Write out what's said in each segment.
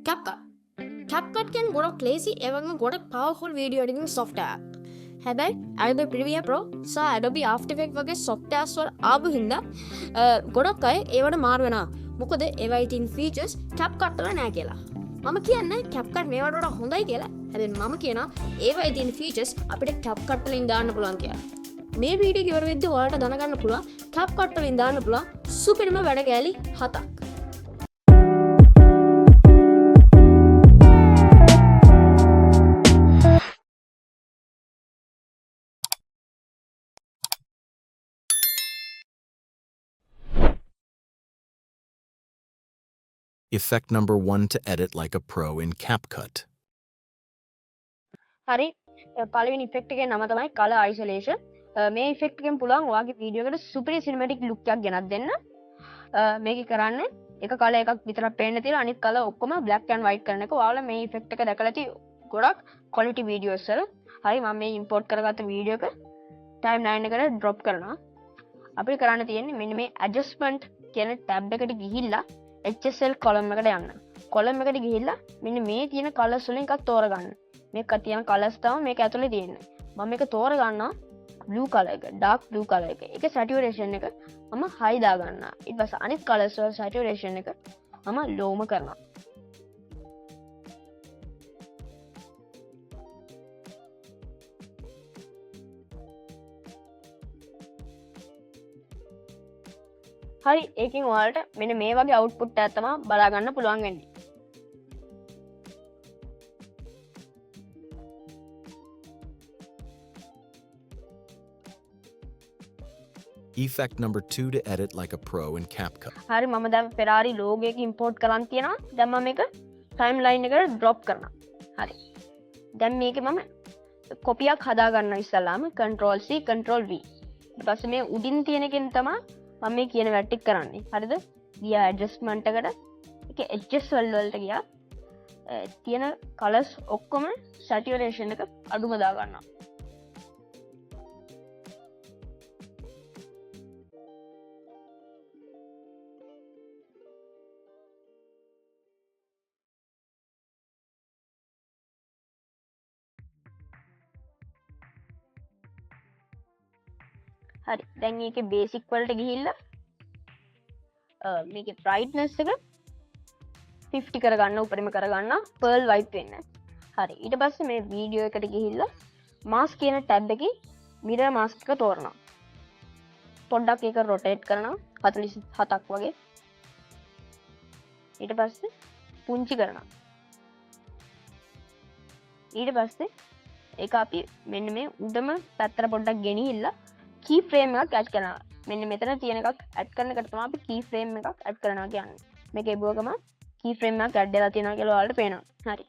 CapCut. CapCut කියන්නේ ගොඩක් ලේසි ඒ වගේම ගොඩක් powerful video editing software. හැබැයි Adobe Premiere Pro සහ Adobe After Effects වගේ softwares වල ආපු හින්දා ගොඩක් අය ඒවට මාරු වෙනවා. මොකද ඒවයි තියෙන features CapCut වල නැහැ කියලා. මම කියන්නේ CapCut මේවට වඩා හොඳයි කියලා. හැබැයි මම කියනවා ඒවයි තියෙන features අපිට CapCut වලින් දාන්න පුළුවන් කියලා. මේ වීඩියෝ ඉවර වෙද්දී ඔයාලට දැනගන්න පුළුවන් CapCut වලින් දාන්න පුළුවන් සුපිරිම වැඩ කෑලි 7ක්. Effect number 1 to edit like a pro in CapCut. හරි පළවෙනි ඉෆෙක්ට් එකේ නම තමයි color isolation. මේ ඉෆෙක්ට් එකෙන් පුළුවන් ඔයාගේ වීඩියෝ එකට සුපිරි සිනමැටික් ලුක් එකක් ගෙනත් දෙන්න. මේක කරන්නේ එක කලර් එකක් විතරක් පේන්න තියලා අනිත් කලර් ඔක්කොම black and white කරන එක. ඔයාලා මේ ඉෆෙක්ට් එක දැකලා ඇති ගොඩක් quality videos වල. හරි මම මේ import කරගත්ත වීඩියෝ එක timeline එකට drop කරනවා. අපිට කරන්න තියෙන්නේ මෙන්න මේ adjustment කියන tab එකට ගිහිල්ලා HSL column එකට යන්න. column එකට ගිහිල්ලා මෙන්න මේ තියෙන colors වලින් එකක් තෝරගන්න. මේක තියෙන colors තමයි මේක ඇතුලේ තියෙන්නේ. මම මේක තෝරගන්නවා blue color එක, dark blue color එක. ඒකේ saturation එක මම high දා ගන්නවා. ඊට පස්සේ අනිත් colors වල saturation එක මම lowම කරනවා. හරි ඒකින් ඔයාලට මෙන්න මේ වගේ අවුට්පුට් එකක් තමයි බලා ගන්න පුළුවන් වෙන්නේ. Effect number 2 to edit like a pro in CapCut. හරි මම දැන් Ferrari logo එක import කරන් තියනවා. දැන් මම මේක timeline එකට drop කරනවා. හරි. දැන් මේකේ මම copy එකක් හදා ගන්නවා ඉස්සල්ලාම control C control V. ඊට පස්සේ මේ උඩින් තියෙන එකෙන් තමයි මම මේ කියන වැට් ටික කරන්නේ. හරිද? ගියා ඇඩ්ජස්ට්මන්ට් එකට. ඒකේ edges වලට ගියා. තියෙන colors ඔක්කොම saturation එක අඩුම දා ගන්නවා. හරි දැන් මේකේ බේසික් වලට ගිහිල්ලා මේකේ brightness එක 50 කරගන්න උඩරිම කරගන්න pearl white වෙන්න. හරි ඊට පස්සේ මේ වීඩියෝ එකට ගිහිල්ලා mask කියන tab එකේ mirror mask එක තෝරනවා. පොඩ්ඩක් ඒක rotate කරනවා 47ක් වගේ. ඊට පස්සේ පුංචි කරනවා. ඊට පස්සේ ඒක අපි මෙන්න මේ උඩම පැත්තට පොඩ්ඩක් ගෙනිහිල්ලා key frame එකක් add කරනවා. මෙන්න මෙතන තියෙන එකක් add කරන එකට තමයි අපි key frame එකක් add කරනවා කියන්නේ. මේක එබුවකම key frame එකක් add වෙලා තියෙනවා කියලා ඔයාලට පේනවා. හරි.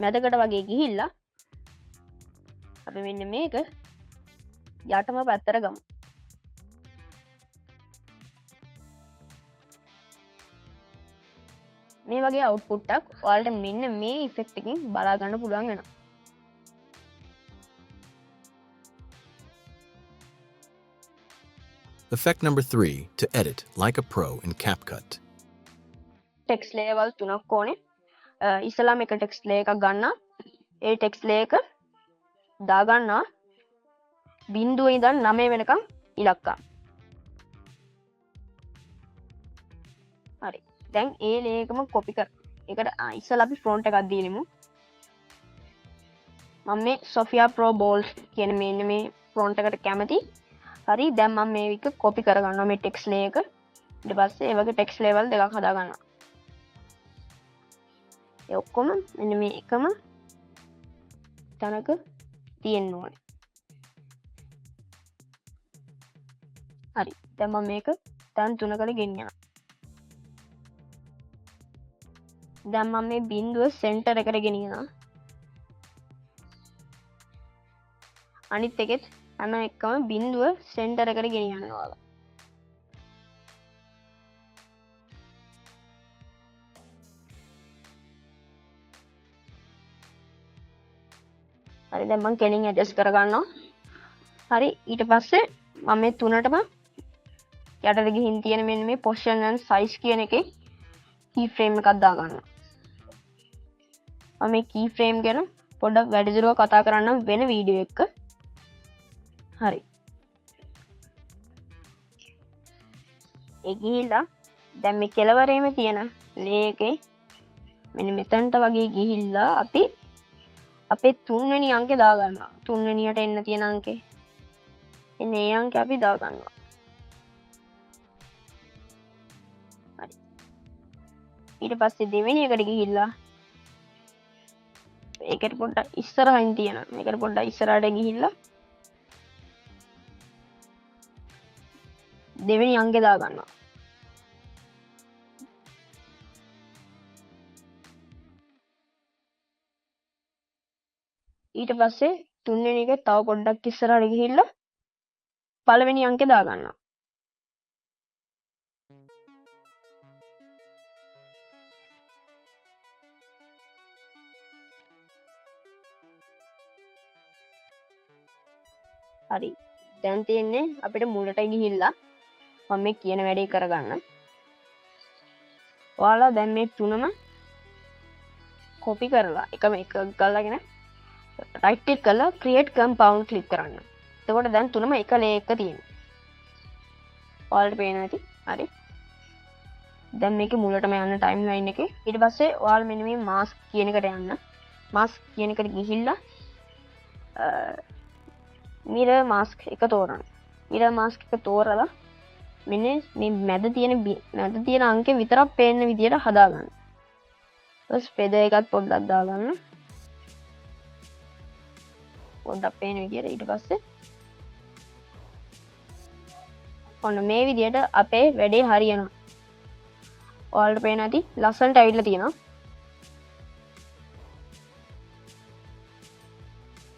මැදකට වගේ ගිහිල්ලා අපි මෙන්න මේක යටම පැත්තට ගමු. මේ වගේ output එකක් ඔයාලට මෙන්න මේ effect එකකින් බලා ගන්න පුළුවන් වෙනවා. Effect number 3 to edit like a pro in CapCut. Text level තුනක් ඕනේ. ඉස්සලාම එක ටෙක්ස්ට් ලේ එකක් ගන්නවා. ඒ ටෙක්ස්ට් ලේ එක දා ගන්නවා 0 ඉඳන් 9 වෙනකම් ඉලක්කම්. හරි. දැන් ඒ ලේ එකම කොපි කර. ඒකට ඉස්සලා අපි ෆොන්ට් එකක් දීලිමු. මම මේ Sophia Pro Bold කියන මේ ෆොන්ට් එකට කැමති. හරි දැන් මම මේක කොපි කරගන්නවා මේ ටෙක්ස්ට් ලේ එක. ඊට පස්සේ ඒ වගේ ටෙක්ස්ට් ලේවල් දෙකක් හදා ගන්නවා. ඒ ඔක්කොම මෙන්න මේ එකම තැනක තියෙන්න ඕනේ. හරි දැන් මම මේක තැන් තුනකට ගෙනියනවා. දැන් මම මේ බිඳුව සෙන්ටර් එකට ගෙනියනවා. අනිත් එකෙත් අන එකම බිඳුව සෙන්ටර් එකට ගෙනියන්න ඕලා. හරි දැන් මම කෙනින් ඇඩ්ජස්ට් කරගන්නවා. හරි ඊට පස්සේ මම මේ තුනටම යටට ගිහින් තියෙන මෙන්න මේ position and size කියන එකේ key frame එකක් දා ගන්නවා. මම මේ key frame ගැන පොඩ්ඩක් වැඩිදුරව කතා කරන්නම් වෙන වීඩියෝ එක. හරි. ඒ ගිහිල්ලා දැන් මේ කෙලවරේම තියෙන ලේ එකේ මෙන්න මෙතනට වගේ ගිහිල්ලා අපි අපේ තුන්වෙනි අංකේ දාගන්නවා. තුන්වෙනියට එන්න තියෙන අංකේ. එන්න ඒ අංකේ අපි දාගන්නවා. හරි. ඊට පස්සේ දෙවෙනි එකට ගිහිල්ලා ඒකට පොඩ්ඩක් ඉස්සරහින් තියෙන මේකට පොඩ්ඩක් ඉස්සරහට ගිහිල්ලා දෙවෙනි අංකේ දාගන්නවා. ඊට පස්සේ තුන්වෙනි එක තව පොඩ්ඩක් ඉස්සරහට ගිහිල්ලා පළවෙනි අංකේ දාගන්නවා. හරි. දැන් තියෙන්නේ අපිට මුලට ගිහිල්ලා මම මේ කියන වැඩේ කරගන්න. ඔයාලා දැන් මේ තුනම කොපි කරලා එකම එක ගලගෙන right click කරලා create compound click කරන්න. එතකොට දැන් තුනම එක layer එක තියෙනවා. ඔයාලට පේනවා ඇති. හරි. දැන් මේකේ මුලටම යන්න timeline එකේ. ඊට පස්සේ ඔයාලා මෙන්න මේ mask කියන එකට යන්න. mask කියන එකට ගිහිල්ලා mirror mask එක තෝරන්න. mirror mask එක තෝරලා මෙන්න මේ මැද තියෙන අංකේ විතරක් පේන්න විදියට හදාගන්න. ඊට පස්සේ එකත් පොඩ්ඩක් දාගන්න. පොඩ්ඩක් පේන විදියට ඊට පස්සේ ඔන්න මේ විදියට අපේ වැඩේ හරියනවා. ඔයාලට පේන ඇති ලස්සනට ඇවිල්ලා තියෙනවා.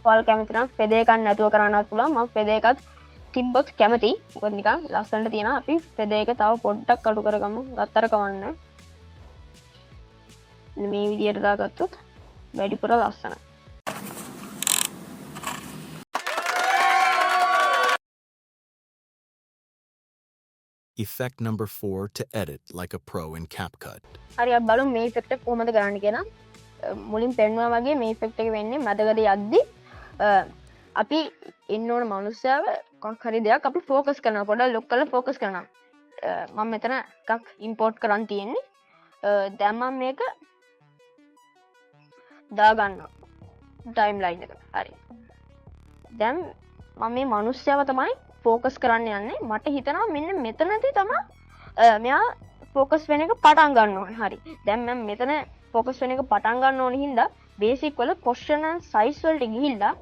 ඔයාලා කැමති නම් පෙද එකක් නැතුව කරන්නත් පුළුවන්. මම පෙද එකක් තිබ්බොත් කැමති. මොකද නිකන් ලස්සනට තියෙනවා. අපි පෙද එක තව පොඩ්ඩක් අඩු කරගමු. ගත්තර කවන්න. මේ විදියට දාගත්තොත් වැඩිපුර ලස්සනයි. Effect number 4 to edit like a pro in CapCut. හරි අපි බලමු මේ ඉෆෙක්ට් එක කොහොමද කරන්න කියලා. මුලින් පෙන්වුවා වගේ මේ ඉෆෙක්ට් එක වෙන්නේ මැදකට යද්දි අපි ඉන්න ඕන මනුස්සයව කොක් හරි දෙයක් අපි ફોකස් කරනවා. පොඩ්ඩක් ලොක් කරලා ફોකස් කරනවා. මම මෙතන එකක් ඉම්පෝට් කරන් තියෙන්නේ. දැන් මම මේක දාගන්නවා ටයිම්ලයින් එකට. හරි. දැන් මම මේ මනුස්සයව තමයි ෆෝකස් කරන්න යන්නේ. මට හිතනවා මෙන්න මෙතනදී තමයි මෙයා ෆෝකස් වෙන එක පටන් ගන්න ඕනේ. හරි. දැන් මම මෙතන ෆෝකස් වෙන එක පටන් ගන්න ඕනේ හින්දා බේසික් වල පොසිෂන් and සයිස් වලට ගිහිල්ලා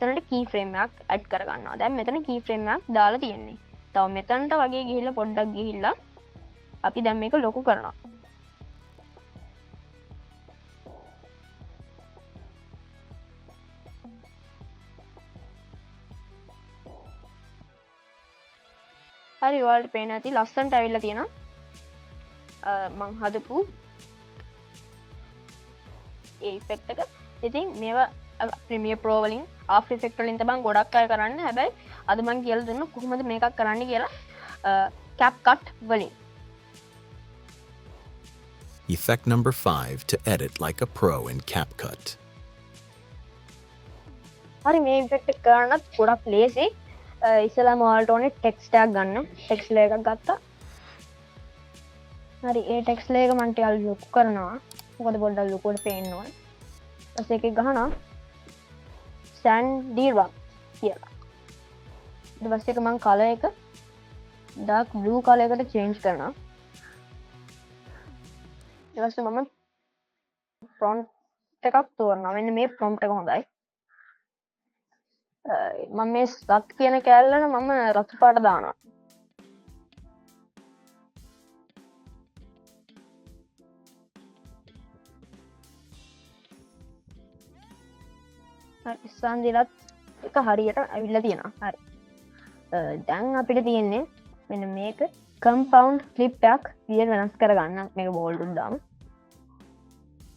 එතනට key frame එකක් ඇඩ් කර ගන්නවා. දැන් මෙතන key frame එකක් දාලා තියෙන්නේ. තව මෙතනට වගේ ගිහිල්ලා පොඩ්ඩක් ගිහිල්ලා අපි දැන් මේක ලොකු කරනවා. හරි ඔයාලට පේන ඇති ලස්සනට ඇවිල්ලා තියෙනවා. මම හදපු ඒ ඉෆෙක්ට් එක. ඉතින් මේවා Premiere Pro වලින් After Effects වලින් තමයි ගොඩක් අය කරන්නේ. හැබැයි අද මම කියලා දුන්නා කොහොමද මේකක් කරන්න කියලා CapCut වලින්. Effect number 5 to edit like a pro in CapCut. හරි මේ ඉෆෙක්ට් එක කරන්නත් ගොඩක් ලේසි. ඉස්සලාම ඔයාලට ඕනේ ටෙක්ස්ට් එකක් ගන්න. ටෙක්ස්ට් ලේයර් එකක් ගත්තා. හරි ඒ ටෙක්ස්ට් ලේයර් එක මම ටිකක් ලොකු කරනවා. මොකද පොඩ්ඩක් ලොකුවට පේන්න ඕනේ. ඊට පස්සේ ඒකේ ගහනවා sandy rock කියලා. ඊට පස්සේ මම කලර් එක dark blue කලර් එකට change කරනවා. ඊට පස්සේ මම prompt එකක් තෝරනවා. මෙන්න මේ prompt එක හොඳයි. මම මේ සත් කියන කෑල්ලන මම රතු පාට දානවා. සන්දිලත් එක හරියට ඇවිල්ලා තියෙනවා. හරි. දැන් අපිට තියෙන්නේ මෙන්න මේක compound clip එකක් විදියට වෙනස් කරගන්න. මේක bold උඩ දාමු.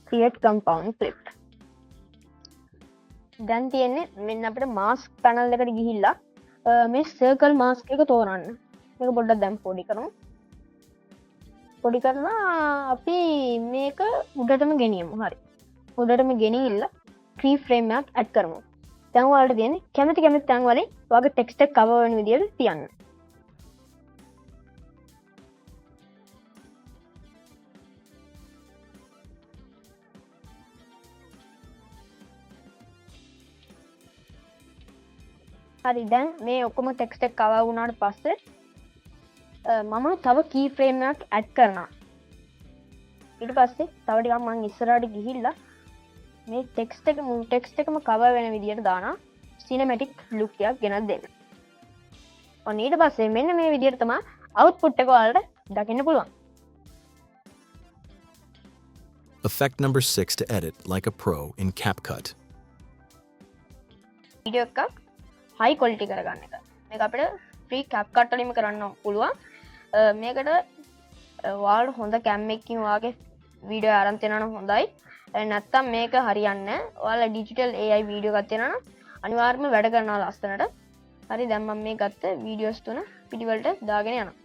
create compound clip. දැන් තියෙන්නේ මෙන්න අපිට mask panel එකට ගිහිල්ලා මේ circle mask එක තෝරන්න. මේක පොඩ්ඩක් දැන් පොඩි කරමු. පොඩි කරලා අපි මේක උඩටම ගෙනියමු. හරි. උඩටම ගෙනිහිල්ලා key frame එකක් add කරමු. දැන් ඔයාලට තියෙන්නේ කැමති තැන් වලින් ඔයාගේ text එක cover වෙන විදිහට තියන්න. හරි දැන් මේ ඔක්කොම text එක cover වුණාට පස්සේ මම තව key frame එකක් add කරනවා. ඊට පස්සේ තව ටිකක් මම ඉස්සරහට ගිහිල්ලා මේ text එක මුළු text එකම cover වෙන විදිහට දානවා cinematic look එකක් ගෙනත් දෙන්න. ඔන්න ඊට පස්සේ මෙන්න මේ විදිහට තමයි output එක ඔයාලට දකින්න පුළුවන්. Effect number 6 to edit like a pro in CapCut. Video එකක් high quality කරගන්න එක. මේක අපිට free CapCut වලින්ම කරන්න පුළුවන්. මේකට ඔයාලට හොඳ cam එකකින් ඔයාගේ වීඩියෝ ආරම්භ වෙනවා නම් හොඳයි. නැත්තම් මේක හරියන්නේ නැහැ. ඔයාලා digital AI වීඩියෝ එකක් තියෙනවා නම් අනිවාර්යයෙන්ම වැඩ කරනවා ලස්සනට. හරි දැන් මම මේ ගත්ත වීඩියෝස් තුන පිටිවලට දාගෙන යනවා.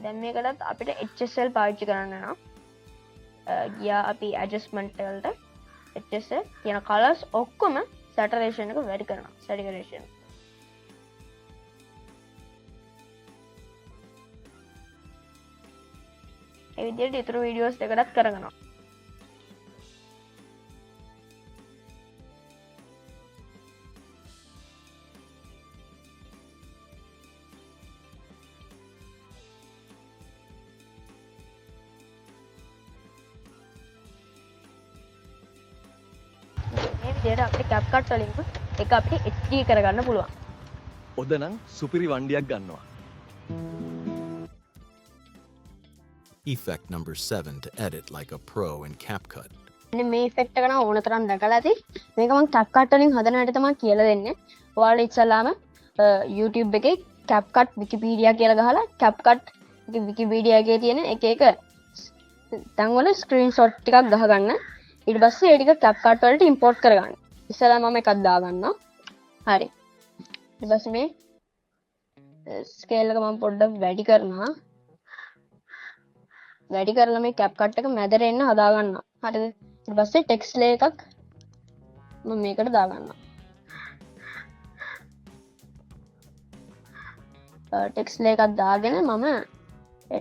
දැන් මේකටත් අපිට HSL පාවිච්චි කරන්න වෙනවා. ගියා අපි adjustment වලට HSL කියන colors ඔක්කොම saturation එක වැඩි කරනවා. saturation ඒ විදිහට ඊටු වීඩියෝස් දෙකකට කරගනවා. මේ විදිහට අපිට CapCut වලින් එක අපිට HD කරගන්න පුළුවන්. ඔද නම් සුපිරි වණ්ඩියක් ගන්නවා. Effect number 7 to edit like a pro in CapCut. මේ effect එක නම් ඕන තරම් දැකලා ඇති. මේක මම CapCut වලින් හදන හැටි තමයි කියලා දෙන්නේ. ඔයාලා ඉස්සලාම YouTube එකේ CapCut Wikipedia කියලා ගහලා CapCut Wikipedia එකේ තියෙන එක තැන් වල screenshot ටිකක් ගහගන්න. ඊට පස්සේ ඒ ටික CapCut වලට import කරගන්න. ඉස්සලා මම එකක් දාගන්නවා. හරි. ඊට පස්සේ මේ scale එක මම පොඩ්ඩක් වැඩි කරනවා. වැඩි කරලා මේ CapCut එක මැදට එන්න හදා ගන්නවා. හරිද? ඊට පස්සේ text layer එකක් මම මේකට දා ගන්නවා. text layer එකක් දාගෙන මම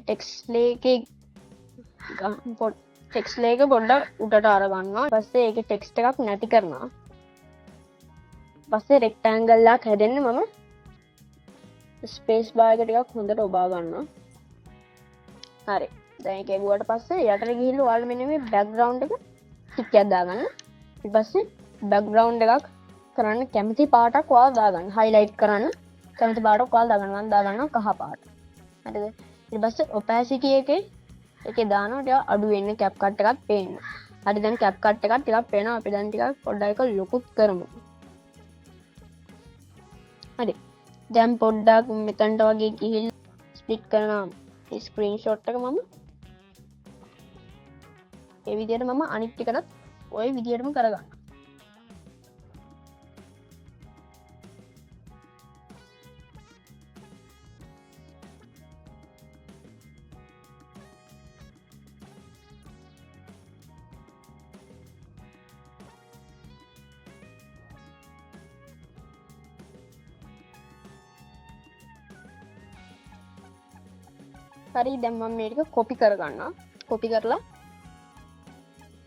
text layer එකේ text layer එක පොඩ්ඩක් උඩට අර ගන්නවා. ඊට පස්සේ ඒකේ text එකක් නැති කරනවා. ඊට පස්සේ rectangle එකක් හැදෙන්න මම space bar එක ටිකක් හොඳට ඔබා ගන්නවා. හරි. දැන් ඒක එගුවට පස්සේ යටට ගිහිල්ලා ඔයාලා මෙන්න මේ බෑග්ග්‍රවුන්ඩ් එක ටික් එකක් දාගන්න. ඊට පස්සේ බෑග්ග්‍රවුන්ඩ් එකක් කරන්න කැමති පාටක් ඔයාලා දාගන්න. highlight කරන්න කැමති පාටක් ඔයාලා දාගන්න. මම දාගන්නවා කහ පාට. හරිද? ඊට පස්සේ opacity එකේ දානවා ටික අඩු වෙන්න CapCut එකක් පේන්න. හරි දැන් CapCut එකක් ටිකක් පේනවා. අපි දැන් ටිකක් පොඩ්ඩක් ඒක ලොකුත් කරමු. හරි. දැන් පොඩ්ඩක් මෙතනට වගේ ගිහිල්ලා ස්ප්ලිට් කරනවා. ස්ක්‍රීන්ෂොට් එක මම ඒ විදිහට මම අනිත් ටිකටත් ওই විදිහටම කරගන්නවා. හරි දැන් මම මේක කොපි කරගන්නවා. කොපි කරලා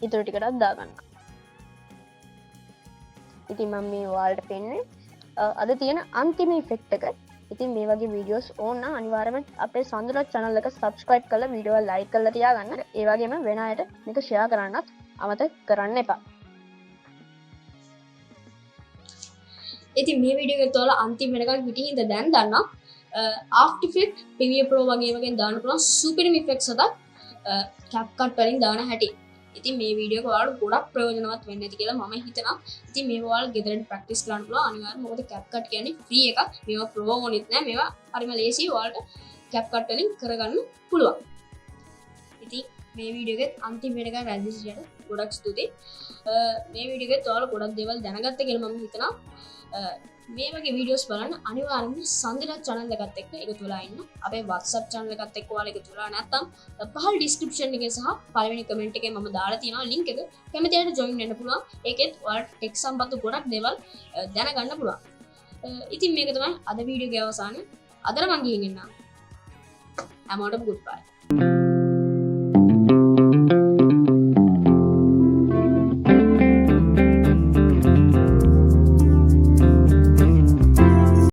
ඊටු ටිකටත් දාගන්නවා. ඉතින් මම මේ ඔයාලට පෙන්නේ අද තියෙන අන්තිම ඉෆෙක්ට් එක. ඉතින් මේ වගේ වීඩියෝස් ඕන නම් අනිවාර්යයෙන්ම අපේ සඳුරත් channel එක subscribe කරලා වීඩියෝ එක like කරලා තියාගන්න. ඒ වගේම වෙන අයට මේක share කරන්නත් අමතක කරන්න එපා. ඉතින් මේ වීඩියෝ එකත් ඔයාලා අන්තිම වෙනකන් හිටින් ඉඳ දැන් දන්නවා After Effects Premiere Pro වගේම දාන්න පුළුවන් super effects හදක් CapCut වලින් දාන හැටි. ඉතින් මේ වීඩියෝ එක ඔයාලට ගොඩක් ප්‍රයෝජනවත් වෙන්න ඇති කියලා මම හිතනවා. ඉතින් මේව ඔයාලා ගෙදරින් ප්‍රැක්ටිස් කරන්න පුළුවන් අනිවාර්යයෙන්. මොකද CapCut කියන්නේ free එකක්. මේවා pro ඕනෙත් නෑ. මේවා හරිම ලේසි ඔයාලට CapCut වලින් කරගන්න පුළුවන්. ඉතින් මේ වීඩියෝ එකත් අන්තිම වෙනකන් රැඳිලා ගොඩක් ස්තුතියි. මේ වීඩියෝ එකත් ඔයාලා ගොඩක් දේවල් දැනගත්ත කියලා මම හිතනවා. මේ වගේ වීඩියෝස් බලන්න අනිවාර්යෙන්ම සංගීත channel එකත් එක්ක එකතු වෙලා ඉන්න. අපේ WhatsApp channel එකත් එක්ක ඔයාලා එකතු වෙලා නැත්නම් පහළ description එකේ සහ පළවෙනි comment එකේ මම දාලා තියෙනවා link එක. කැමති අයට join වෙන්න පුළුවන්. ඒකෙත් ඔයාලට tech සම්බන්ධ ගොඩක් දේවල් දැනගන්න පුළුවන්. ඉතින් මේක තමයි අද වීඩියෝ එකේ අවසානය. අදට මම ගිහින් එන්නම්. හැමෝටම goodbye.